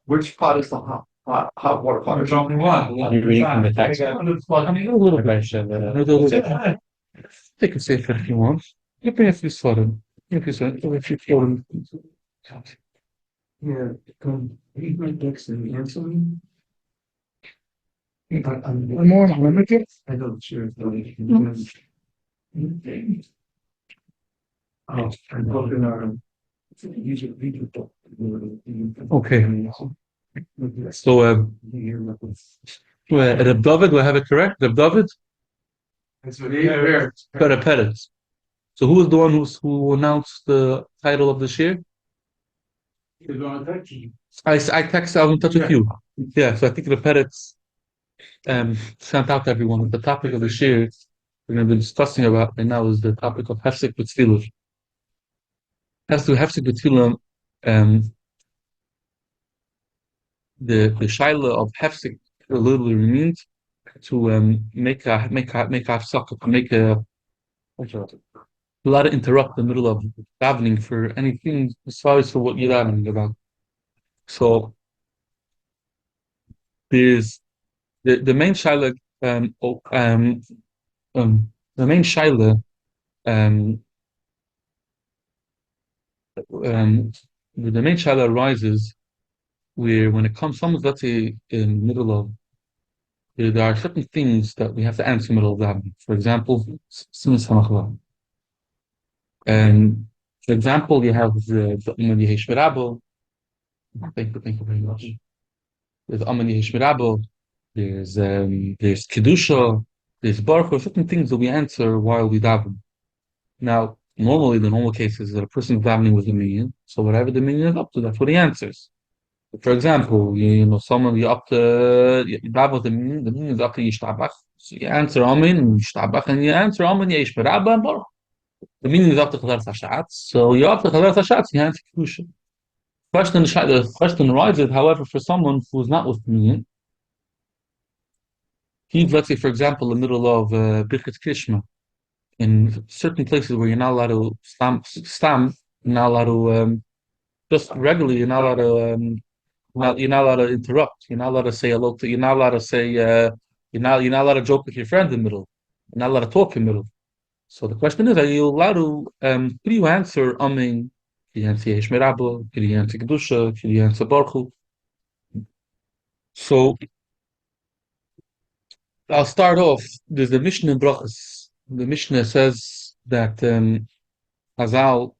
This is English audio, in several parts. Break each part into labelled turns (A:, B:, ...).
A: Which pot is the hot water pot?
B: There's only one.
C: You're reading from the text.
B: I mean, a little bit.
C: Take a safe if you want. You bring a few soda. If you feel
A: Yeah, eat my dicks and insulin. I'm
C: more limited.
A: I don't share the. Oh, I'm hoping our. Usually video.
C: Okay. So, Reb David, do I have it correct? Reb David?
A: That's what he heard.
C: Peretz. So who was the one who announced the title of this year? I texted, I was in touch with you. Yeah, so I think the Peretz sent out to everyone. The topic of this year we're going to be discussing about right now is the topic of Hefsek b'tefillah. Hefsek b'tefillah, the shaila of Hefsek literally means to make a hafsaka, to make a lot of interrupt the middle of davening for anything besides for what you're davening about. So there's the main shaila the main shaila the main shaila arises where when it comes someone's, let's say, in the middle of there are certain things that we have to answer in the middle of davening. For example, and for example, you have the Amen Yehesh Merabo. Thank you very much. There's Amen Yehesh Merabo. There's Kedusha. There's Baruch. Certain things that we answer while we daven. Now, normally, the normal case is that a person is davening with the minyan. So whatever the minyan is up to, that's what he answers. For example, someone you up to you daven with the minyan is up to Yishtabach. So you answer Amen Yishtabach, and you answer Amen Yehesh Merabo and Baruch. The meaning is after Chazaras Hashatz. So you after Chazaras Hashatz, you have to Kedusha. The question arises, however, for someone who's not with me, he's, let's say, for example, in the middle of Birkat Krishma, in certain places where you're not allowed to you're not allowed to, just regularly, you're not allowed to interrupt, you're not allowed to say hello to, you're not allowed to say, you're not allowed to joke with your friend in the middle, you're not allowed to talk in the middle. So the question is, are you allowed to, could you answer Amen? Could you answer Yesh Merabo? Could you answer Kedusha? Could you answer Baruch? So I'll start off. There's the Mishnah in Brachas. The Mishnah says that Chazal,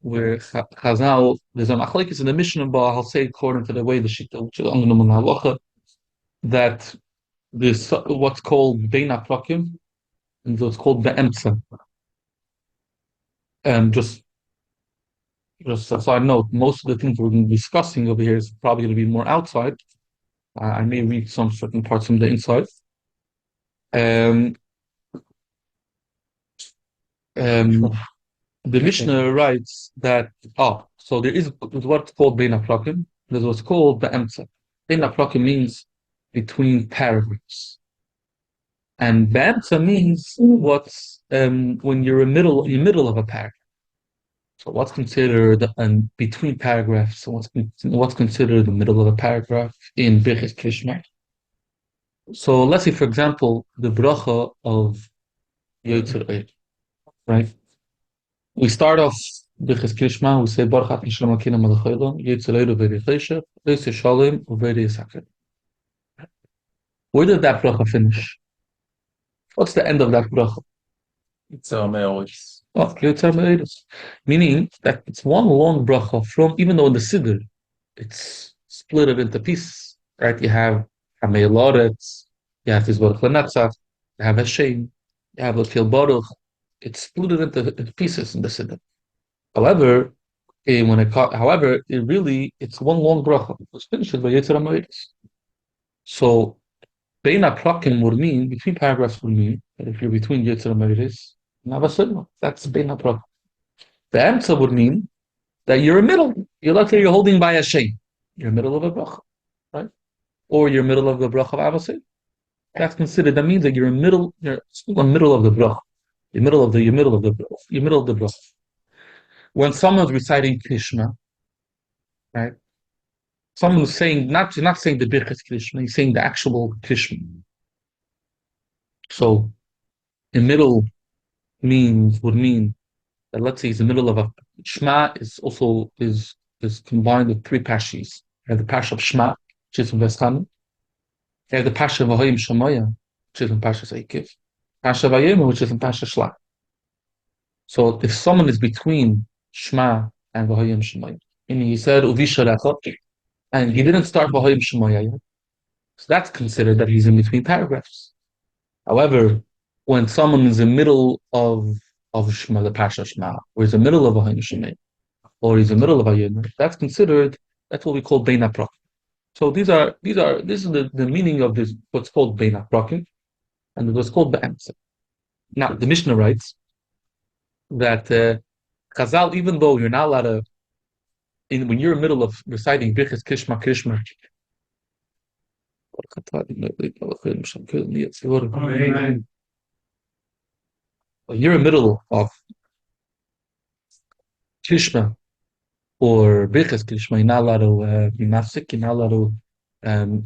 C: where Chazal, there's a machlekes in the Mishnah, but I'll say according to the way the Shita, which is under the halacha, that there's what's called Beina Prakim, and what's called Be'emtza. Just as a side note, most of the things we're going to be discussing over here is probably going to be more outside. I may read some certain parts from the inside. Um, the Mishnah writes that, so there is what's called Beina Prakim, there's what's called the Emtza. Beina Prakim means between paragraphs. And Be'emtza means what's when you're in the middle of a paragraph. So what's considered between paragraphs? So what's considered the middle of a paragraph in Birchas Krishma? So let's say, for example, the bracha of Yotzer Eir, right? We start off Birchas Krishma. We say Baruch Atah Shalom Akina Malachaylam Yotzer Eir Uve'Richesha Yotzer Shalom Uve'Risaker. Where did that bracha finish? What's the end of that bracha?
B: It's always.
C: Meaning that it's one long bracha from, even though in the Siddur it's split it into pieces, right? You have Hamei Loretz, you have Tizbar Klenetzach, you have Hashem, you have Lakil Baruch. It's split it into pieces in the Siddur. However, it's one long bracha, which finishes by Yetzer HaMoedes. So Beina Prakim would mean, between paragraphs would mean that if you're between Yetzer HaMoedes, that's Beina Prakim. The Emtza would mean that you're in middle. You're holding by a shame. You're in the middle of a bracha, right? Or you're in the middle of the bracha of Avosei. That's considered. That means that you're in middle. You're still in the middle of the bracha. You're middle of the bracha. When someone's reciting Krishna, right? Someone who's saying not saying the Birchas Krishma, he's saying the actual Krishma. So in middle would mean that let's say he's in the middle of a Shema is combined with three pashis. You have the pash of Shema, which is in Veschanim. You have the pash of Vahayim Shemaya, which is in Pashas Eikiv. Pash of Vayim, which is in Pashas Shlach. So if someone is between Shema and Vahayim Shemaya, meaning he said Uvisharecha, and he didn't start Vahayim Shemaya yet, so that's considered that he's in between paragraphs. However, when someone is in the middle of Shema, the Pasha Shema, or is in the middle of Vahayim Shemaya, or he's in the middle of Vayim, that's what we call Bein HaPrakim. So this is the meaning of this, what's called Bein HaPrakim, and what's called Be'emtza. Now, the Mishnah writes that Chazal, even though you're not allowed to, when you're in the middle of reciting Birchas Krishma, when you're in the middle of Krishma or Birchas Krishma, you're not allowed to be mafsik, you're not allowed to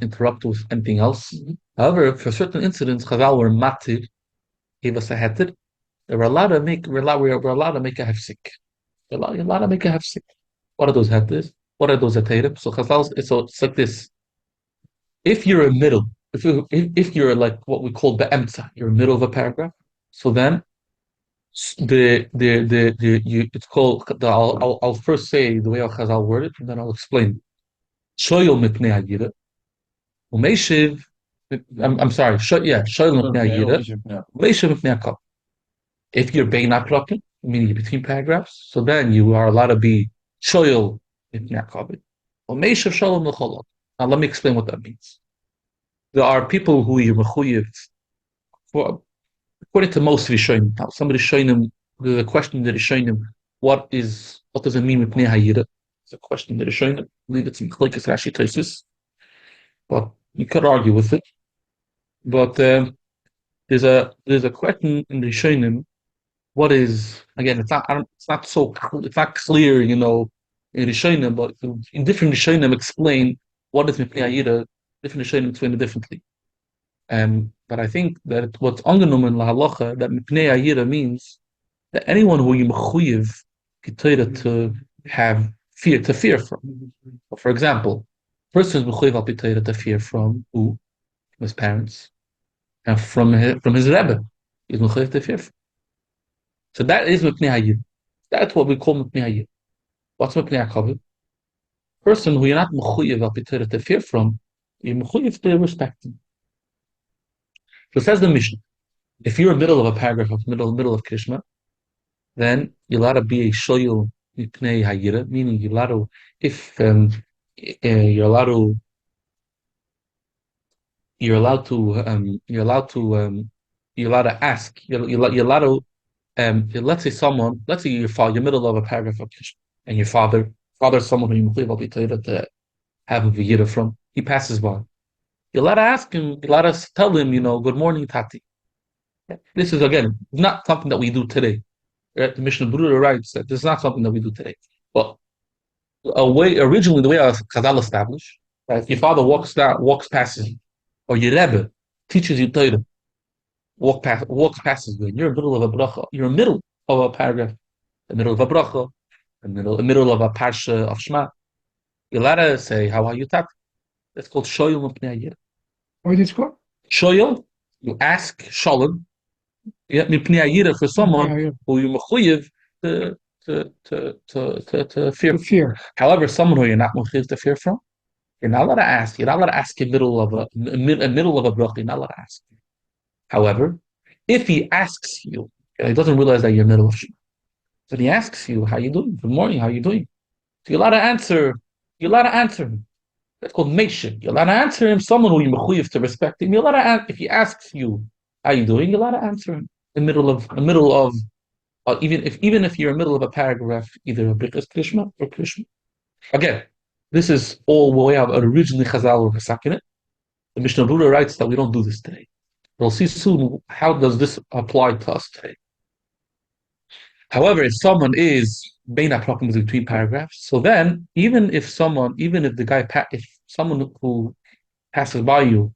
C: interrupt with anything else. However, for certain incidents, Chazal were matir, gave us a heter. We're allowed to make a hefsek. You're allowed to make a hefsek. What are those heters? What are those heterim? So it's like this. If you're in middle, if you're like what we call be'emtza, you're in the middle of a paragraph. So then it's called. I'll first say the way Chazal word it, and then I'll explain. Shoyel mipnei hayira, umeishiv. I'm sorry. Shoyel mipnei hayira, umeishiv mipnei hakol. If you're bein haprakim, meaning you're between paragraphs, so then you are allowed to be shoyel mipnei hakol. Umeishiv shalom l'cholot. Now let me explain what that means. There are people who you're mechuyev for. According to most Rishonim, now somebody Rishonim, there's a question that Rishonim, what does it mean with Pnei Hayira? It's a question that Rishonim, I believe it's in Chelekes Rashi Tosis, but you could argue with it. But there's a question in Rishonim. What is again? It's not clear, in Rishonim, but in different Rishonim explain what is Pnei Hayira. Different Rishonim explain it differently. But I think that what's angenommen in la halacha, that mipnei hayira means that anyone who you mechuyev to have fear from. So for example, person is mechuyev al to fear from who? From his parents, and from his rebbe, he's mechuyev to fear from. So that is mipnei hayira. That's what we call mipnei hayira. What's mipnei hakavod? Person who you're not mechuyev al to fear from, you're mechuyev to respect him. So says the Mishnah, if you're in the middle of a paragraph, middle of Krishma, then you're allowed to be a shoyel mipnei hayira, meaning you're allowed to, if you're allowed to ask, you're allowed to, let's say you're middle of a paragraph of Krishma, and your father is someone who you to have a v'yira from, he passes by. You're allowed to ask him, you're allowed to tell him, good morning, Tati. This is, again, not something that we do today. The Mishnah Berurah writes that this is not something that we do today. But originally, the way Chazal established, if your father walks past you, or your Rebbe teaches you Torah, walks past you, and you're in the middle of a bracha, you're in the middle of a paragraph, the middle of a bracha, the middle of a parsha of Shema, you're allowed to say, how are you, Tati? That's called Shoyel Mipnei Hayira.
A: What is it called?
C: Shoyel, you ask Shalom, Mipnei Hayira for someone who you mechuyev to fear. However, someone who you're not mechuyev to fear from, you're not allowed to ask. You're not allowed to ask in middle of a bracha. You're not allowed to ask. However, if he asks you, he doesn't realize that you're in the middle of Shema. So he asks you, how you doing? Good morning, how you doing? So you're allowed to answer. You're allowed to answer him. That's called Meishin. You're allowed to answer him, someone who you're mechuyev to respect him. You're allowed to if he asks you, how you doing? You're allowed to answer him in the middle of even if you're in the middle of a paragraph, either a Birchas Krishma or Krishma. Again, this is all the way out originally Chazal were in it. The Mishnah Berurah writes that we don't do this today. We'll see soon how does this apply to us today. However, if someone is Beina Prakim is between paragraphs. So then, even if someone if someone who passes by you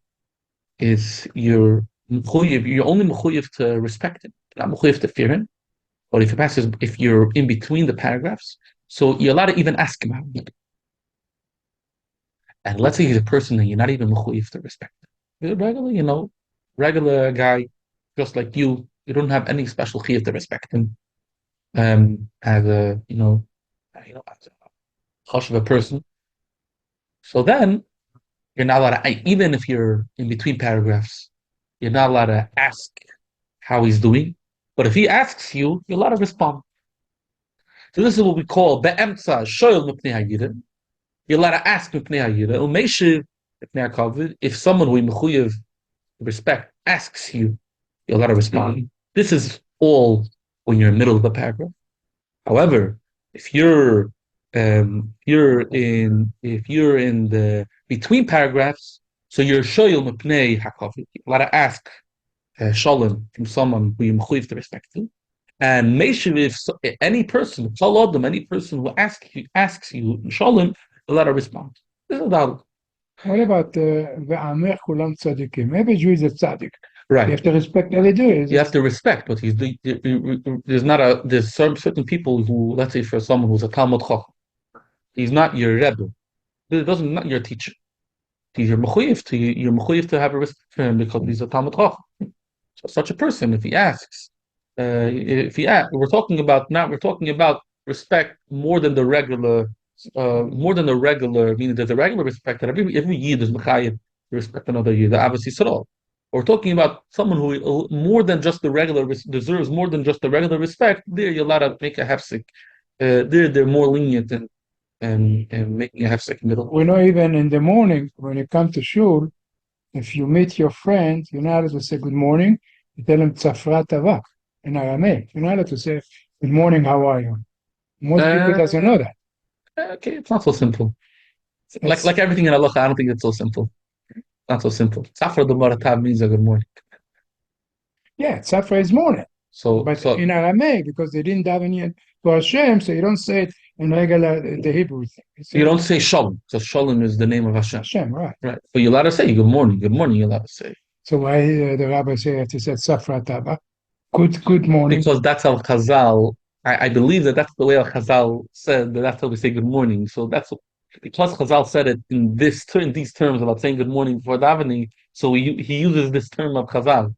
C: is you're only mechuyev to respect him, not mechuyev to fear him. But if you're in between the paragraphs, so you're allowed to even ask him out. And let's say he's a person that you're not even mechuyev to respect him. He's a regular guy, just like you. You don't have any special chiyuv to respect him. As a as a hush of a person. So then you're not allowed to, even if you're in between paragraphs, you're not allowed to ask how he's doing. But if he asks you, you're allowed to respond. So this is what we call be'emtza shoyel mipnei hayira. You're allowed to ask mipnei hayira. Umeishiv mipnei hakavod. If someone who mechuyev respect asks you, you're allowed to respond. This is all when you're in the middle of the paragraph. However, if you're in the between paragraphs, so you're shoyel mipnei hakavod. You're allowed to ask shalom from someone who you mechuyev to respect to. And Meshiv, if any person who asks you shalom, you're allowed to respond. This is dialogue.
D: What about ve'amech kulam tzadikim? Maybe a Jew is a tzadik.
C: Right.
D: You have to respect what they do.
C: You have to respect what he's doing. There's certain people who, let's say for someone who's a Talmud Chacham, he's not your Rebbe. Not your teacher. He's your mechuyev to have a respect for him because he's a Talmud Chacham. So such a person, if he asks, we're talking about respect more than the regular, meaning there's a regular respect that every Yid is mechayev to respect another Yid, the Abbas Yisrael. We're talking about someone who more than just the regular deserves more than just the regular respect. There, you're allowed to make a hefsek. They're more lenient and making a hefsek middle.
D: We know even in the morning when you come to shul, if you meet your friend, you're not allowed to say good morning. You tell him tzafra tava in Aramaic. You're not allowed to say good morning, how are you? Most people doesn't know that.
C: Okay, it's not so simple. Like everything in Allah, I don't think it's so simple. Not so simple. Tzafra the Maratav means a good morning.
D: Yeah, tzafra is morning. But in Aramaic, because they didn't daven yet to Hashem, so you don't say it in regular the Hebrew thing.
C: You don't say shalom, because shalom is the name of Hashem.
D: Hashem, right?
C: Right. But you're allowed to say good morning. Good morning. You're allowed to say.
D: So why the rabbi say you have to say tzafra tava? Good morning.
C: Because that's how Chazal. I believe that's the way Chazal said that. That's how we say good morning. So that's because Chazal said it in these terms about saying good morning before davening. So he uses this term of Chazal.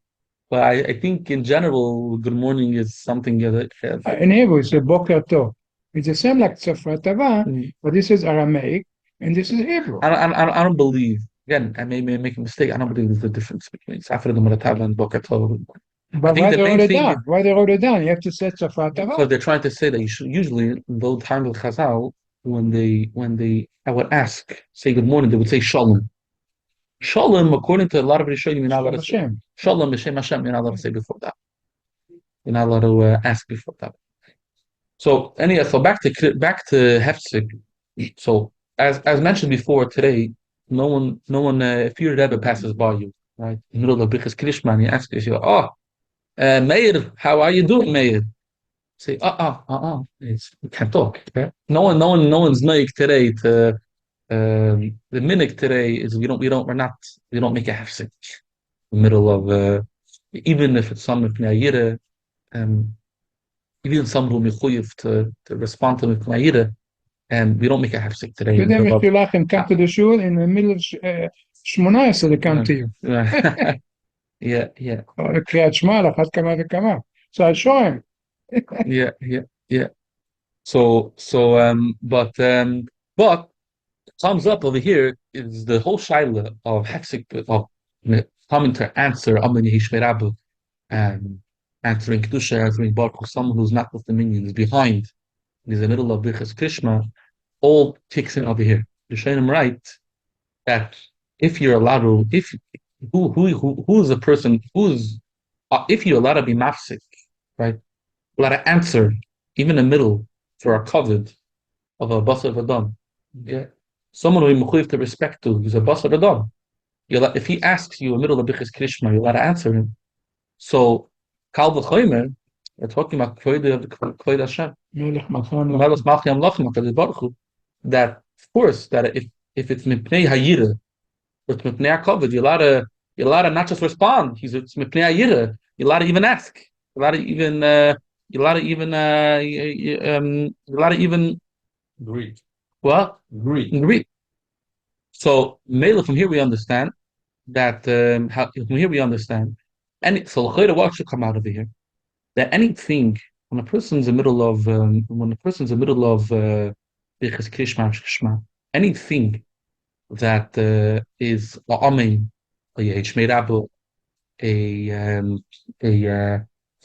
C: But I think in general, good morning is something that
D: in Hebrew it's a boker tov. It's the same like tzafra tava, but this is Aramaic and this is Hebrew.
C: I don't believe. Again, I may make a mistake. I don't believe there's a difference between Safra the Maratav and Boker Tov.
D: But why they wrote it down? Why they wrote it down? You have to say tzafra tava.
C: Because they're trying to say that you should usually in those times of Chazal, I would ask, say good morning, they would say shalom. Shalom, according to a lot of Rishonim, you're not allowed to say. Shalom, B'Shem Hashem, you're not allowed to say before that. You're not allowed to ask before that. So anyway, so back to Hefsek. So as mentioned before today, no one, if your Rebbe passes by you, right, in the middle of Birchas Krishma, and he asks you, Meir, how are you doing, Meir? Say, we can't talk. Okay? No one's naik today to. The minhag today is we don't make a hefsek in the middle of even if it's some mipnei hayira, even some who mechuyev to respond to mipnei hayira, and we don't make a hefsek today.
D: You never come to the shul in the middle of Shmona, so they come to you.
C: Yeah.
D: Or Kriyat Shema, lachat kama v'kama. So I show him.
C: Yeah. So, but thumbs up over here is the whole shaila of Hefsek of coming to answer Amen Yehishmei Rabbu and answering Kedusha, answering Baruch, someone who's not with the minions behind, in the middle of Birchas Krishma, all kicks in over here. The Shainim write that if you're allowed to, who is a person if you're allowed to be mafsik, right? Allowed to answer even in the middle for a covet of a basar v'adam. Yeah. Someone who you mechuyev to respect to is a basar adam. If he asks you in the middle of Birchas Krishma, you're allowed to answer him. So, Kal v'chomer, we're talking about Kvod Hashem.
D: Melech Malcham
C: Melos Malchim Lachim HaKadosh Baruch Hu, that of course that if it's Mipnei Hayira, or it's Mipnei HaKavod, you're allowed to not just respond. It's Mipnei Hayira. You're allowed to even ask. You're allowed to even you're allowed to even you're allowed to even
B: Agree.
C: what?
B: Agree.
C: So Mela, from here we understand that from here we understand so what should come out of here? That anything when a person's in the middle of Birchas Krishma, anything that is a amen, a Yeshmei Rabbo,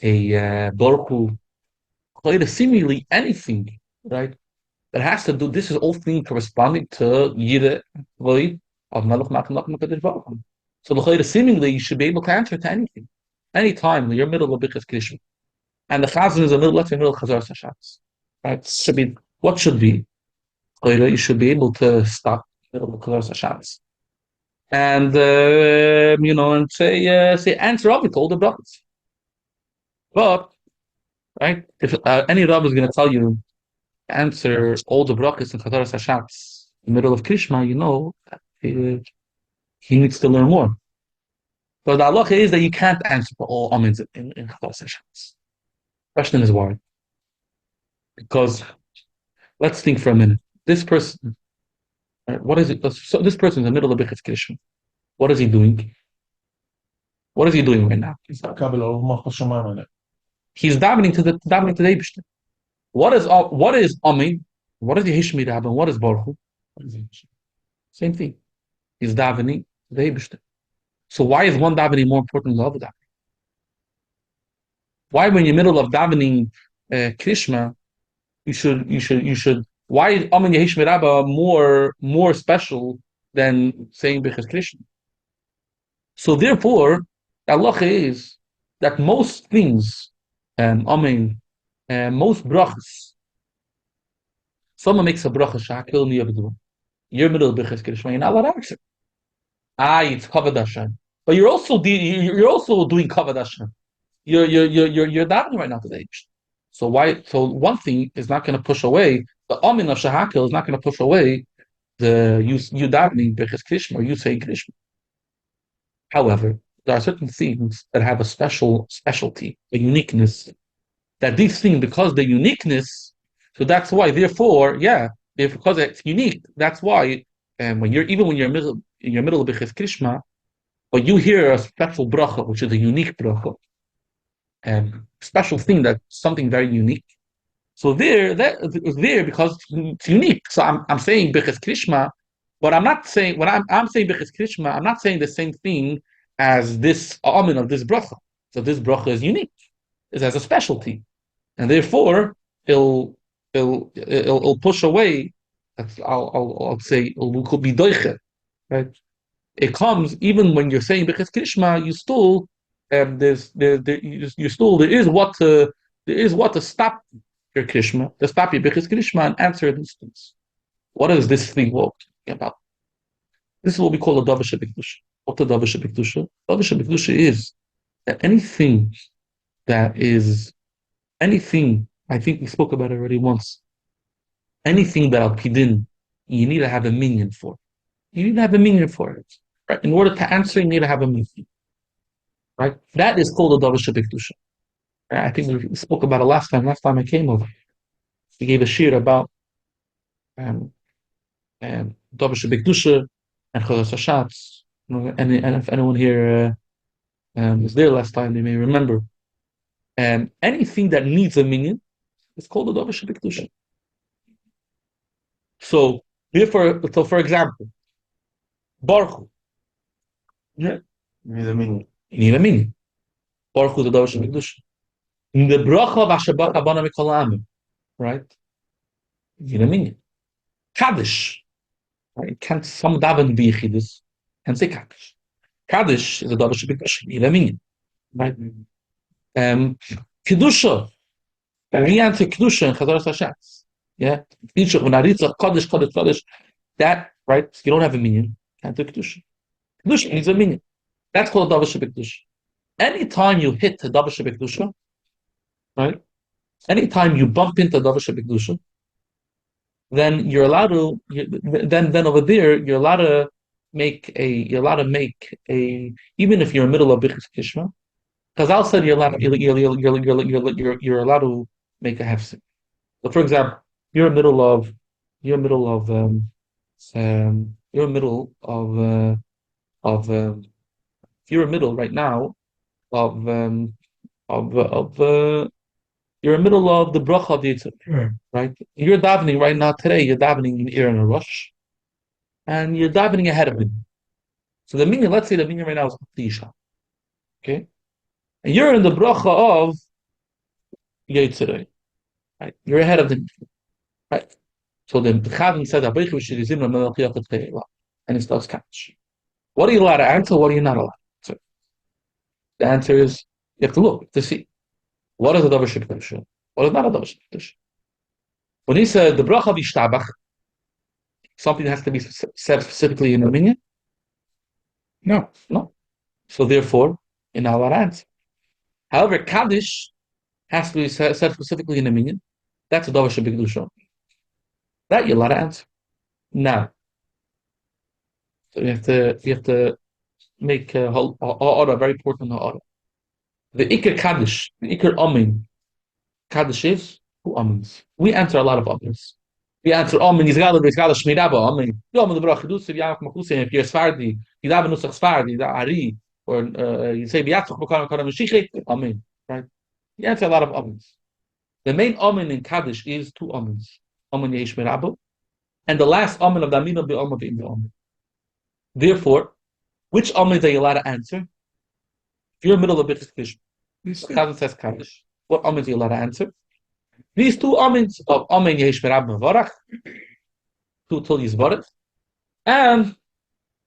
C: a Baruch Hu, seemingly anything, right? That has to do. This is all thing corresponding to Yire Void of Melech Malchim HaKadosh Baruch Hu. So seemingly you should be able to answer to anything, anytime you're middle of Birchas Krishma. And the chazan is a middle, let's say middle chazar sashatz. Right? Should be what should be. You should be able to stop middle of chazar sashatz. And and say answer of it all the brothers. But right, if any rabbi is going to tell you answer all the brachas in chazar sashatz in the middle of Krishma, he needs to learn more. But the halacha is that you can't answer all amens in chazar sashatz. Question is why? Because let's think for a minute. This person, what is it? So this person is in the middle of Birchas Krishma. What is he doing? What is he doing right now? He's davening to the Eibishter. What is Amen? What is the Hishmi Rabban? What is Baruch Hu? Same thing. He's davening to the Eibishter. So why is one davening more important than the other davening? Why, when you're in the middle of davening Krishma, you should. Why is Amen Yehish Mirabba more special than saying Birchas Krishma? So therefore, the halacha is that most things, Amen, most brachas, someone makes a bracha shakil niyavdu. You're middle of Birchas Krishma, you're not allowed to answer. It's Kavod Hashem, but you're also doing Kavod Hashem. You're davening right now today. So why? So one thing is not going to push away the amin of shahakil is not going to push away the you davening Birchas Krishma or you saying Krishma. However, there are certain things that have a specialty, a uniqueness. That these things, because the uniqueness, so that's why. Therefore, because it's unique, that's why. And when you're in your middle of Birchas Krishma, but you hear a special bracha, which is a unique bracha, and special thing, that's something very unique. So there because it's unique. So I'm saying Birchas Krishma, but I'm not saying when I'm saying Birchas Krishma, I'm not saying the same thing as this amen of this bracha. So this bracha is unique. It has a specialty, and therefore it'll push away. I'll say it could be doiche, right? It comes even when you're saying Birchas Krishma, you still there is what to stop your Krishma, to stop your Birchas Krishma and answer these things. What is this thing we're talking about? This is what we call a Davar Shebekdusha. What the Davar Shebekdusha? Davar Shebekdusha is that anything, I think we spoke about it already once, anything that al-pidin, you need to have a minion for. You need to have a minion for it. Right? In order to answer, you need to have a minion. Right? That is called a Davar Shebekdusha. I think we spoke about it last time I came over. We gave a shir about Davar Shebekdusha and Chodesh Hashatz. And if anyone here was there last time, they may remember. And anything that needs a minion is called a Davar Shebekdusha. So, for example, Baruch Hu. Yeah.
A: You need a minion.
C: You need a minion. Baruch Hu is a Davar Shebekdusha. In the bracha of Hashabbat Abana Mikol Amim, right? You know what I mean? Kaddish, right? Can't some daven be Yechidus and say Kaddish. Kaddish is a Davar Shebekdusha. You know what I mean? Right? Kedusha. We answer Kedusha and Chazar Hashatz. Yeah? Each of Naritza, Kaddish. That, right? You don't have a minion. Can't do Kedusha. Kedusha needs a minion. That's called Davar Shebekdusha. Anytime you hit the Davar Shebekdusha, right? Anytime you bump into davar shebekdusha, then you're allowed to. Then over there, you're allowed to make a. You're allowed to make a. Even if you're in the middle of bichus kishma, Chazal said you're allowed. You're allowed to make a hefsek. So, for example, you're in the middle of. You're in the middle of. You're in the middle of. You're in the middle right now of you're in the middle of the bracha of the Yitzhak, right? You're davening right now today. You're davening in Ir and a rush, and you're davening ahead of him. So the minyan, let's say the minyan right now is Tisha, okay? And you're in the bracha of Yitzhak, right? You're ahead of them, right? So the Chazan said, and it starts catch. What are you allowed to answer? What are you not allowed to answer? The answer is you have to look to see what is a davar shebekdusha, what is not a davar shebekdusha. When he said the bracha of Yishtabach, something has to be said specifically in the minyan.
D: No.
C: So therefore, you're not allowed to answer. However, Kaddish has to be said specifically in the minyan. That's a davar shebekdusha. That you're allowed to answer. Now, so you have to make a order, very important order. The Iker Kaddish, the Iker Amin, Kaddish is who amens. We answer a lot of amens. We answer amen. Yizgala shmiraba amen. Yom the brach du sev yam machusen. If you're Sfardi, you have nusach Sfardi, the Ari, or you say biyatzach b'kara kara meshichet. Amen. Right? You answer a lot of amens. The main amen in Kaddish is two amens. Amen yesh mirabo, and the last amen of the amina be'amen be'amen. Therefore, which amen are you allowed to answer? If you're in the middle of B'chis Kishma, Chazan says Kaddish. What amen are you allowed to answer? These two amens of amen yesh mirabo mevarach, two till yizvarach, and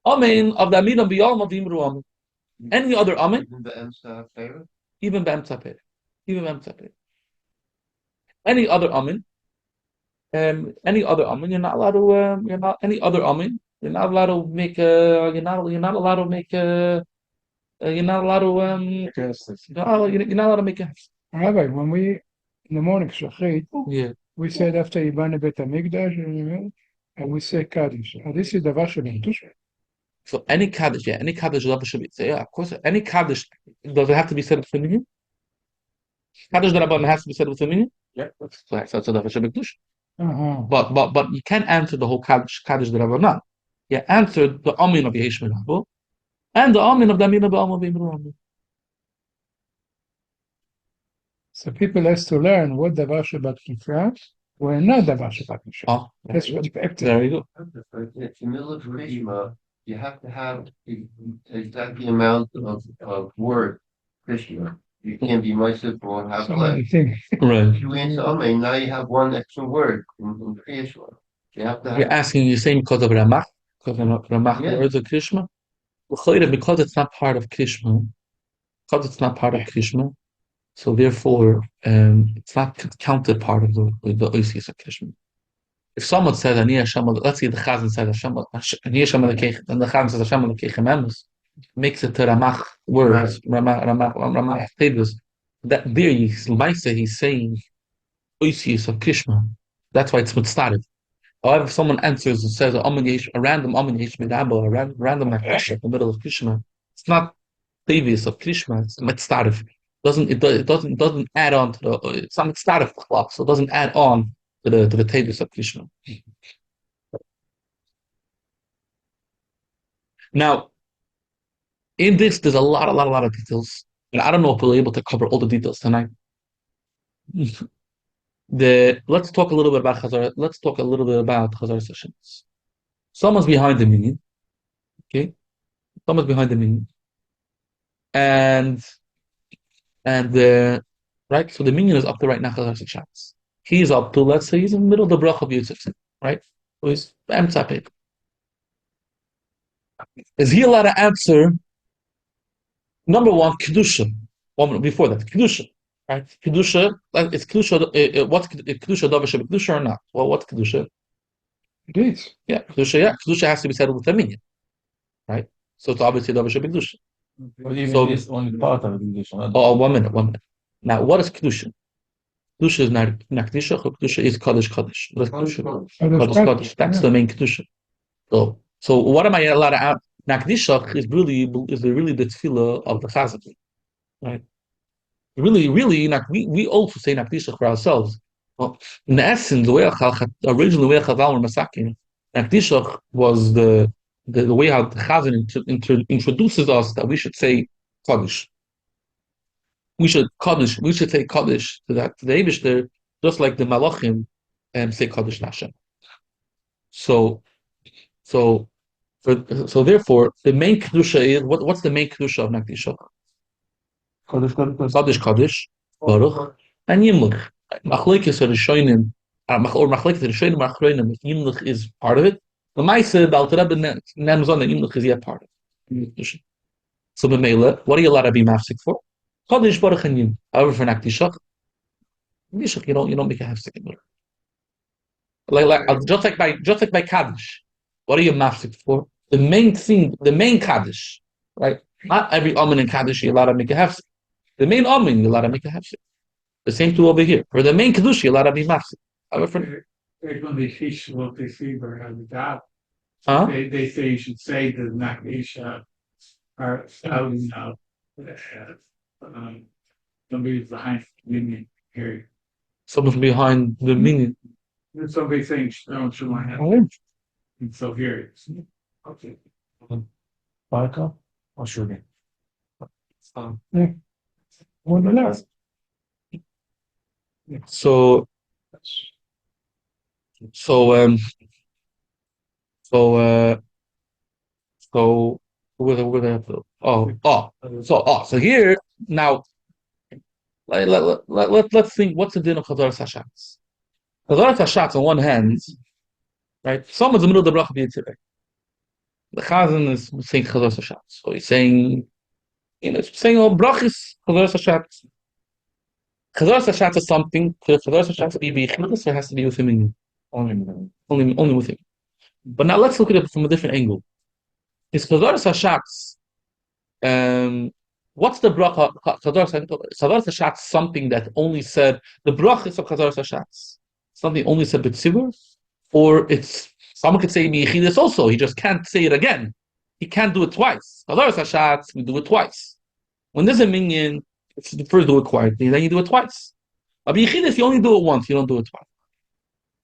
C: amen of the amina be'amen be'imru amen. Any other amen? Even be'emtza peh. Even be'emtza peh. Any other amen? Any other amen? You're not allowed to. You're not any other amen. You're not allowed to make a. You're not allowed to make a. You're not allowed to. You're not allowed to make a.
D: Rabbi, when we in the morning shachrit,
C: Yeah.
D: we said after Ibane Bet Hamikdash, and we say Kaddish. This is davar shebekdusha.
C: So any kaddish, any kaddish should be. Yeah, of course. Any kaddish does it have to be said with the minyan? Kaddish Rabban has to be said with the minyan. Yeah. So that's a davar shebekdusha. But you can't answer the whole kaddish Rabbanan. You answer the amin of Yesh Mirabo and the amin of the Amina Ba'amal B'imru.
D: So people has to learn what davar shebekdusha or not davar shebekdusha.
C: Oh,
D: That's what you have to.
C: there you go.
A: If you middle of Krishma, you have to have the exact amount of word Krishna. You can't be myself or have
D: So
A: less.
D: many things.
C: Right.
A: If you answer Amen, now you have one extra word in Krishna. You have to
C: You're
A: have.
C: asking, you're saying because of Ramach, because of Ramach,
A: Yeah.
C: the words of Krishma? Because it's not part of Krishma, so therefore it's not counted part of the Oisius of Krishma. If someone says Ani Hashem, let's say the Chazan says Hashem, Ani Hashem Elokeichem, and the Chazan says Hashem Elokeichem Emes, makes it to Ramach words, Ramach tables. That there, he's saying Oisius of Krishma. That's why it's mitzvah. However, if someone answers and says a random Amin Yesh Mirabo, a random Nakash in the middle of Krishma, it's not previous of Krishma, it's mitzvah. It doesn't add on to the. It's not mitzvah clock, so it doesn't add on to the tables of Krishna. Now, in this, there's a lot of details, and I don't know if we'll be able to cover all the details tonight. Let's talk a little bit about Chazar. Let's talk a little bit about Chazar sessions. Someone's behind the minyan, okay? Someone's behind the minyan, and right. So the minyan is up to right now Chazar sessions. He's up to, let's say, he's in the middle of the bracha of Yitzhak, right? So he's emtzapet. Is he allowed to answer? Number one, kedusha. Before that, kedusha. Right? Kedusha, it's kedusha. What's kedusha? Davar shebekdusha or not? Well, what's kedusha?
D: It is.
C: Yeah, kedusha. Yeah, kedusha has to be said with a minyan, right? So it's obviously davar shebekdusha.
B: But even it's only part of the condition.
C: Oh, 1 minute. Now, what is kedusha? Kedusha is not Kedusha, Kedusha is Kaddish Kaddish. That's Kedusha. Kaddish
D: Kaddish
C: Kaddish. That's the main Kedusha. So what am I allowed to add? Nakdishach is really the tefillah of the chazan, right? Really, we also say Nakdishach for ourselves. Well, in essence, originally the way Chazal were masakin, Nakdishach was the way how the chazan introduces us that we should say Kaddish. We should say Kaddish to the Eibishter, just like the Malachim say Kaddish Hashem. So therefore, the main kedusha is what's the main kedusha of Nakdishach? Kaddish, Baruch, and Yimlich. Machlekes Rishonim, or Machlekes Rishonim Achronim. If Yimlich is part of it, the Ma'aseh the Alter Rebbe names on that Yimlich is yet part of it. So b'meila, what are you allowed to be mafsik for? Kaddish, Baruch, and Yim. However, for Nakdishach, you don't make a hefsek in Baruch. Just like by Kaddish, what are you mafsik for? The main thing, the main Kaddish, right? Not every Amen in Kaddish you're allowed to make a hefsek. The main Amen you're allowed to make a hefsek. The same two over here. For the main Kedusha you're allowed to be mafsik.
E: They're going to teach what they see by the God.
C: Huh?
E: They say you should say the Nakdisha are spelling out somebody behind the meaning here.
C: Someone behind the meaning.
E: There's somebody saying don't show my head. And so here it's okay.
B: Vodka or sugar?
D: One the last.
C: So here now let's think what's the din of Chazaras Hashatz. Chazaras Hashatz on one hand, right? Someone's in the middle of the bracha b'yitzireh. The Chazan is saying Chazaras Hashatz, so he's saying, oh brachis Chazaras Hashatz. Chazaras Hashatz is something. For Chazaras Hashatz to be b'yichidus, there has to be with him. Only with him. But now let's look at it from a different angle. Is Chazaras Hashatz, what's the bracha? Chazaras Hashatz something that only said the brachas of Chazaras Hashatz, something only said b'tzibur, or it's someone could say b'yichidus also. He just can't say it again. He can't do it twice. Chazaras Hashatz, we do it twice. When there's a minyan, it's the first do it quietly, then you do it twice. But b'yichidus, you only do it once, you don't do it twice.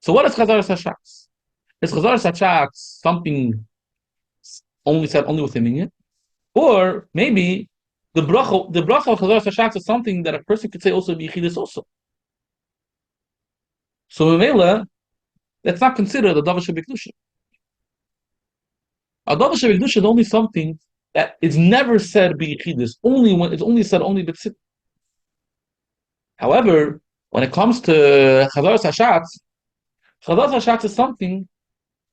C: So what is Chazaras Hashatz? Is Chazaras Hashatz something only said only with a minyan? Or maybe the bracha of Chazaras Hashatz is something that a person could say also b'yichidus also. So Mela, let's not consider the Davar Shebekdusha. A Davar Shebekdusha is only something that is never said b'yichidus, only when it's only said only b'tzibur. However, when it comes to Chazaras Hashatz is something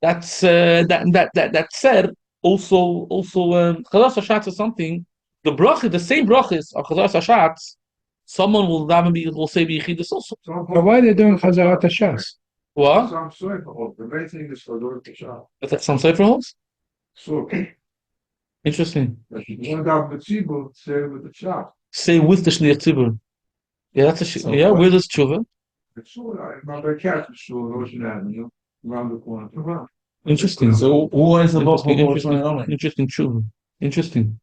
C: that's that said also Chazaras Hashatz is something the same brachas of Chazaras Hashatz, someone will say b'yichidus also.
D: But why are they doing Chazarat Hashatz?
C: What?
E: The main thing is for Lord Tisha.
C: That's some sefer holds.
E: So
C: Interesting.
E: one got the tzibur say with the shop.
C: Say with the shliach tzibur. Yeah, that's where does tshuva?
E: So my cat is so Ocean Avenue around the corner.
C: Interesting.
B: So who is the boss?
C: Interesting tshuva. Interesting.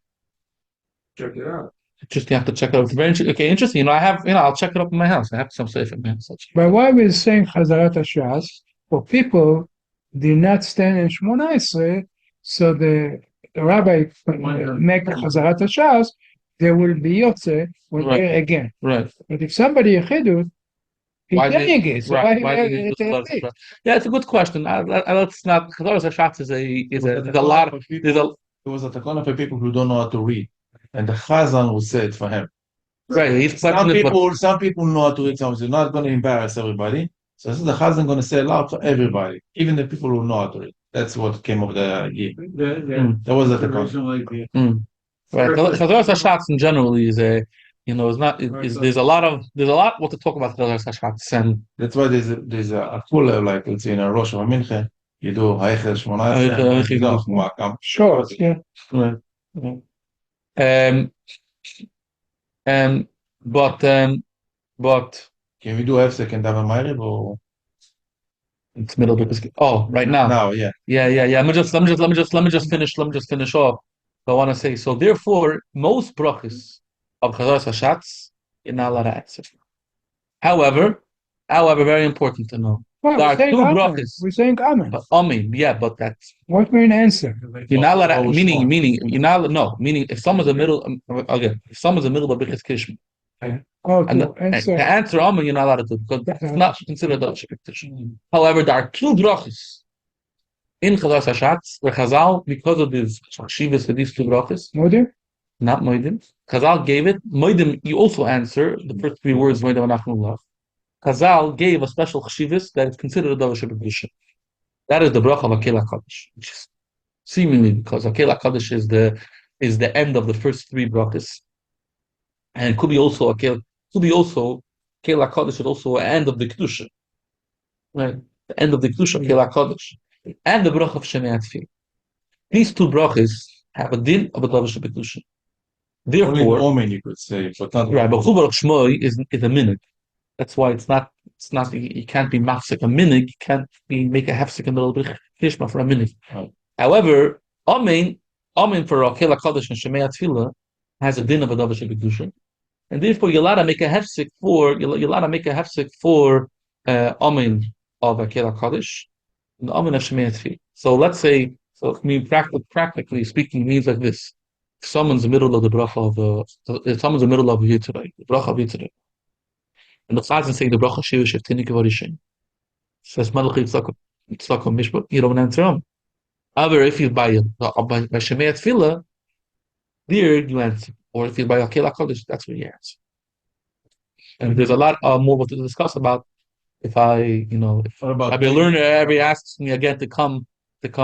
E: Check it out.
C: Interesting. You have to check it out. It's very interesting. Okay, interesting. I'll check it up in my house. I have some sefer in my house.
D: But why we're saying Chazarat Hashatz, for people did not stand in Shmona Esrei, so the rabbi make Chazarat Hashatz, they will be Yotze when they're again.
C: Right.
D: But if somebody Yechidut, he's doing it. So
C: Right. Why did he do it? Yeah, it's a good question. Let's not. Chazaras Hashatz is a lot of.
B: It was a takana for people who don't know how to read, and the Chazan will say it for him.
C: Right. He's
B: Some people know how to read. Some you're not going to embarrass everybody. So this is the Chazan going to say aloud for everybody, even the people who know how to read. That's what came of the idea. That was the takana.
C: Right. Chazaras Hashatz in general is there's a lot what to talk about Chazaras Hashatz, and
B: that's why there's a full like let's say in a Rosh Hashanah you do Heichel Shmona.
D: Sure. Yeah.
C: Right. But
B: Can we do Hefsek and Davar Ma'ariv or
C: It's middle because right now.
B: now? Yeah.
C: Yeah. Let me just finish off. I want to say so. Therefore, most brachas of Chazar Hashatz, you're not allowed to answer. However, very important to know.
D: Well,
C: There
D: we're
C: are
D: saying
C: two
D: amen.
C: brachas.
D: We're saying amen.
C: But but that's
D: What mean answer?
C: you're not allowed.
B: Oh,
C: Meaning you're not no. Meaning if someone's in the middle again, if someone's in the middle of Birchas Kishma,
D: Oh,
C: and
D: to answer.
C: to answer amen, you're not allowed to do because that's not considered a petition. However, there are two brachas in Chazar Hashatz where Chazal, because of these shivas for these two brachas,
D: Modim?
C: not Moedim. Chazal gave it. Moedim, you also answer the first three words, Moedim Anachnullah. Chazal gave a special chshivas that is considered a Davar Shebekdusha. That is the bracha of Akel HaKadosh, which is seemingly because Akel HaKadosh is the end of the first three brachas. And could be also Akel HaKadosh is also the end of the Kedusha. Right? The end of the Kedusha, Akel HaKadosh. And the bracha of Shemei HaTefillah. These two brachas have a din of a Davar Shebekdusha.
B: Only
C: Therefore,
B: Omen you could say, but not
C: right, but Chubar Shmoi is a minhag. That's why it's not you can't be mafsek a minhag, you can't make a hefsek in the little bit kishma for a minhag.
B: Right.
C: However, Amen for Akel HaKadosh and Shemei HaTefillah has a din of a davar shebekdusha. And therefore you're allowed to make a hefsek for Amen of Akel HaKadosh and Amen of Shemei HaTefillah. So let's say practically speaking means like this. If someone's in the middle of the bracha if someone's in the middle of Yitzhak, the bracha of Yitzhak, and the Chazan saying the bracha Shiva Sheftini Kevarishin, says Malach Yitzhak Mishpat, you don't answer him. However, if he's by Shemei HaTefillah, there you answer. Or if he's by Akel HaKadosh, that's where you answer. And there's a lot more to discuss about if I be a learner, everybody asks me again to come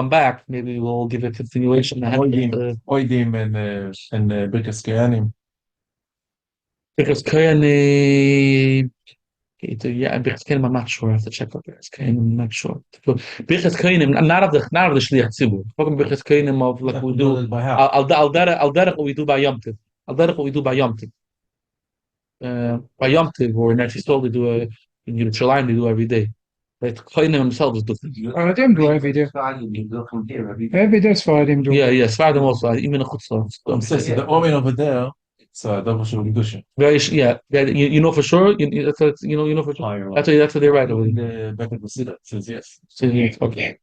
C: back, maybe we'll give a continuation.
B: Oidim and Birkas Kohanim.
C: Birkas Kohanim, Birkas Kohanim, I'm not sure. I have to check out Birkas Kohanim. I'm not sure. Birkas Kohanim, not of the Shliach Tzibur. Talking Birkas Kohanim of like we do. Al derech what we do by Yom Tov. Al derech what we do by Yom Tov. By Yom Tov, or in Eretz they do in Yerushalayim they do every day. But Kohanim themselves do.
D: Sfaradim do every day. Every day Sfaradim do.
C: Yeah, Sfaradim also, even in Chutzah.
B: The Omen over there, it's a Davar Shebekdusha.
C: You know for sure. You know for sure. That's what they're right over there.
B: The back of the Siddur says yes.
C: Okay.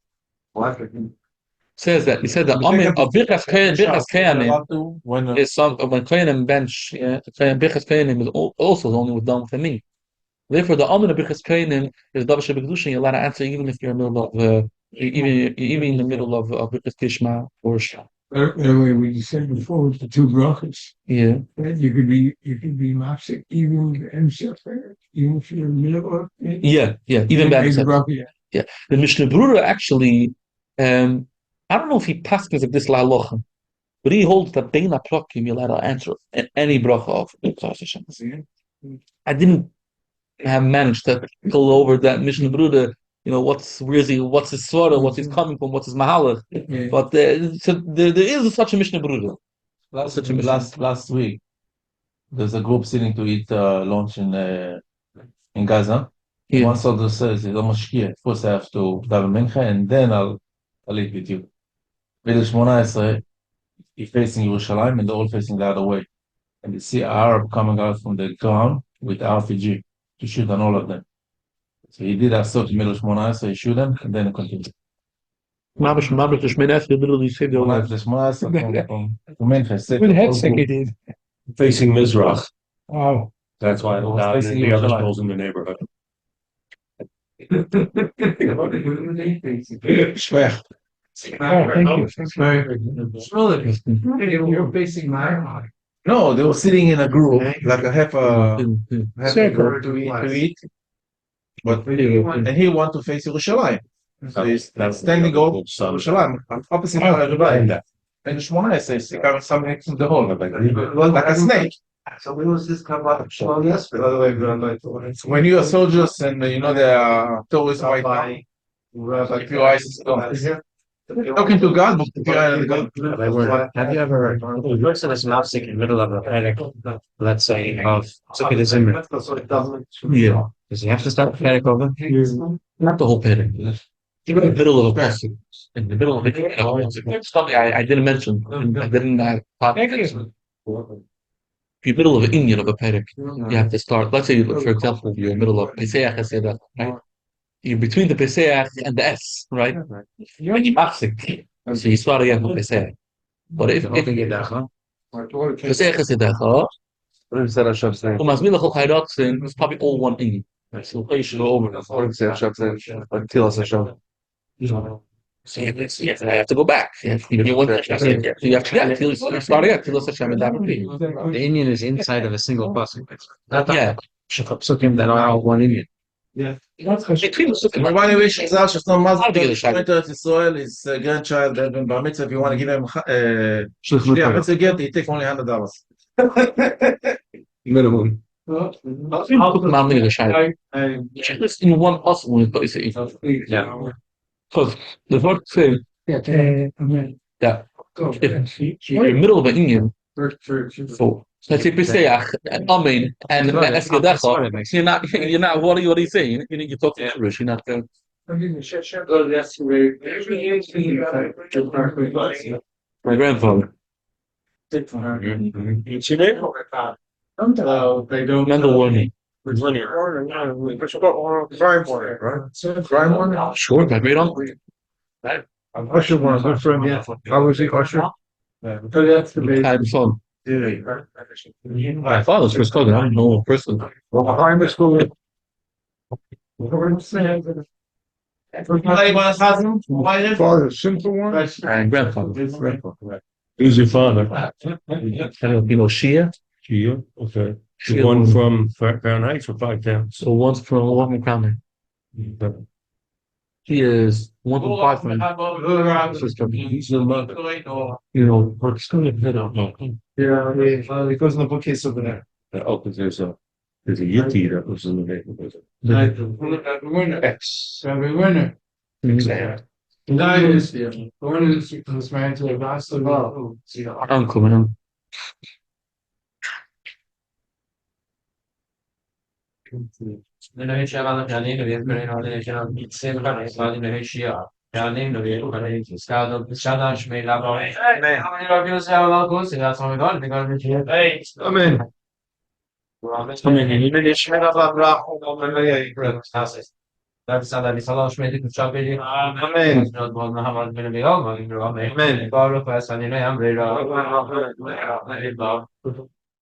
C: Says that he said the Amen of Birkas Kohanim is some when Kohanim bench. Birkas Kohanim is also only with done with a me. Therefore, the Amen of Birkas Kohanim is Davar Shebekdusha. You're allowed to answer even if you're in the middle of even in the middle of Birkas Kishma or Shah.
E: Anyway, we said before with the two brachas.
C: Yeah.
E: You could be mafsek even and sefer, even if you're in the middle of it.
C: Yeah, even better. Yeah. The Mishnah Berurah actually, I don't know if he passes like this la'alocha, but he holds that bein ha'plakim you're allowed to answer any bracha of Hashem. I didn't have managed to go over that Mishnah Berurah. What's his swara, what's his coming from, what's his mahalach.
E: Yeah.
C: But there is such a Mishnah Berurah.
B: Last week, there's a group sitting to eat lunch in Gaza.
C: Yeah.
B: One soldier says, first I have to daven mincha, and then I'll eat with you. Village 18, he's facing Yerushalayim, and they're all facing the other way. And you see an Arab coming out from the ground with RPG to shoot on all of them. So he did stop in Village 18, he shoot them, and then he continued.
C: Mabish literally saved their lives.
B: Village 18 from Mincha.
D: With Hefsek he did.
F: Facing Mizrach.
D: Wow.
F: That's why the other schools in the neighborhood.
B: Schwer.
D: Thank you.
E: You're facing my
B: No, they were sitting in a group, like a half a
D: Circle.
B: to eat. But and he want to face Yerushalayim. So he's standing over Yerushalayim, opposite Yerushalayim. And the Shmona says, he got something from the hole, like a snake.
A: So when was this come up? Well, yesterday.
B: When you are soldiers and there are terrorists right now, like your ISIS guns. Talking to God, but God.
G: Have you ever, the person is mopsic in the middle of a panic, let's say, of Sukkot Zimmer?
C: Yeah,
G: Does he have to start the panic over?
C: not the whole panic. In the middle of a pasuk, in the middle of it, something I didn't mention. I didn't. In the middle of an Indian of a panic, you have to start. Let's say, for example, you're in the middle of Pesach, right? You're between the Pesach and the S, right? And you mafsik. So you start again with Pesach. But if Pesach Hasidacha, ומזמין לכל חיידקסים, it's probably all one Indian. So you should go over. So you have to go back. You want to you have to start again. Till Hashem and that would be.
G: The Indian is inside of a single pasuk.
C: Yeah.
G: Psukim that are all one Indian.
C: Between the Sukkim.
B: Everybody wishes Zal Shaston
C: How do you
B: Mazal
C: get
B: to Israel, his grandchild has been bar mitzvah. If you want to give him yeah, mitzvah gift, he take only $100.
G: Minimum.
C: Just in one possible when you say
G: Yeah.
C: because the first thing that if you're in the middle of an Indian, so let's say Pesach and Amen and Eskedecha, you're not what are you saying? You're talking English, you're not my grandfather.
E: They don't.
C: Mendel Warney. Sure, my great uncle.
D: Usher one, a good friend. How was he, Usher?
E: That's the big.
C: I had a son. My father's first cousin, I don't know him personally.
D: Primary school. Father, simple one.
C: And grandfather.
F: Who's your father?
C: You know, Shia.
F: Gio? Okay. The
C: Shia
F: one
C: was-
F: from Crown Heights or Five Towns?
C: So one's from Crown. He is one from five from sister.
F: He's the mother.
C: You know, we're still in the middle.
D: Yeah, he goes in the bookcase over there.
F: Oh, because there's a Yeti that was in the neighborhood.
D: Every winner. The guy is, the one who's married to a master.
C: Uncle, man.
B: Amen.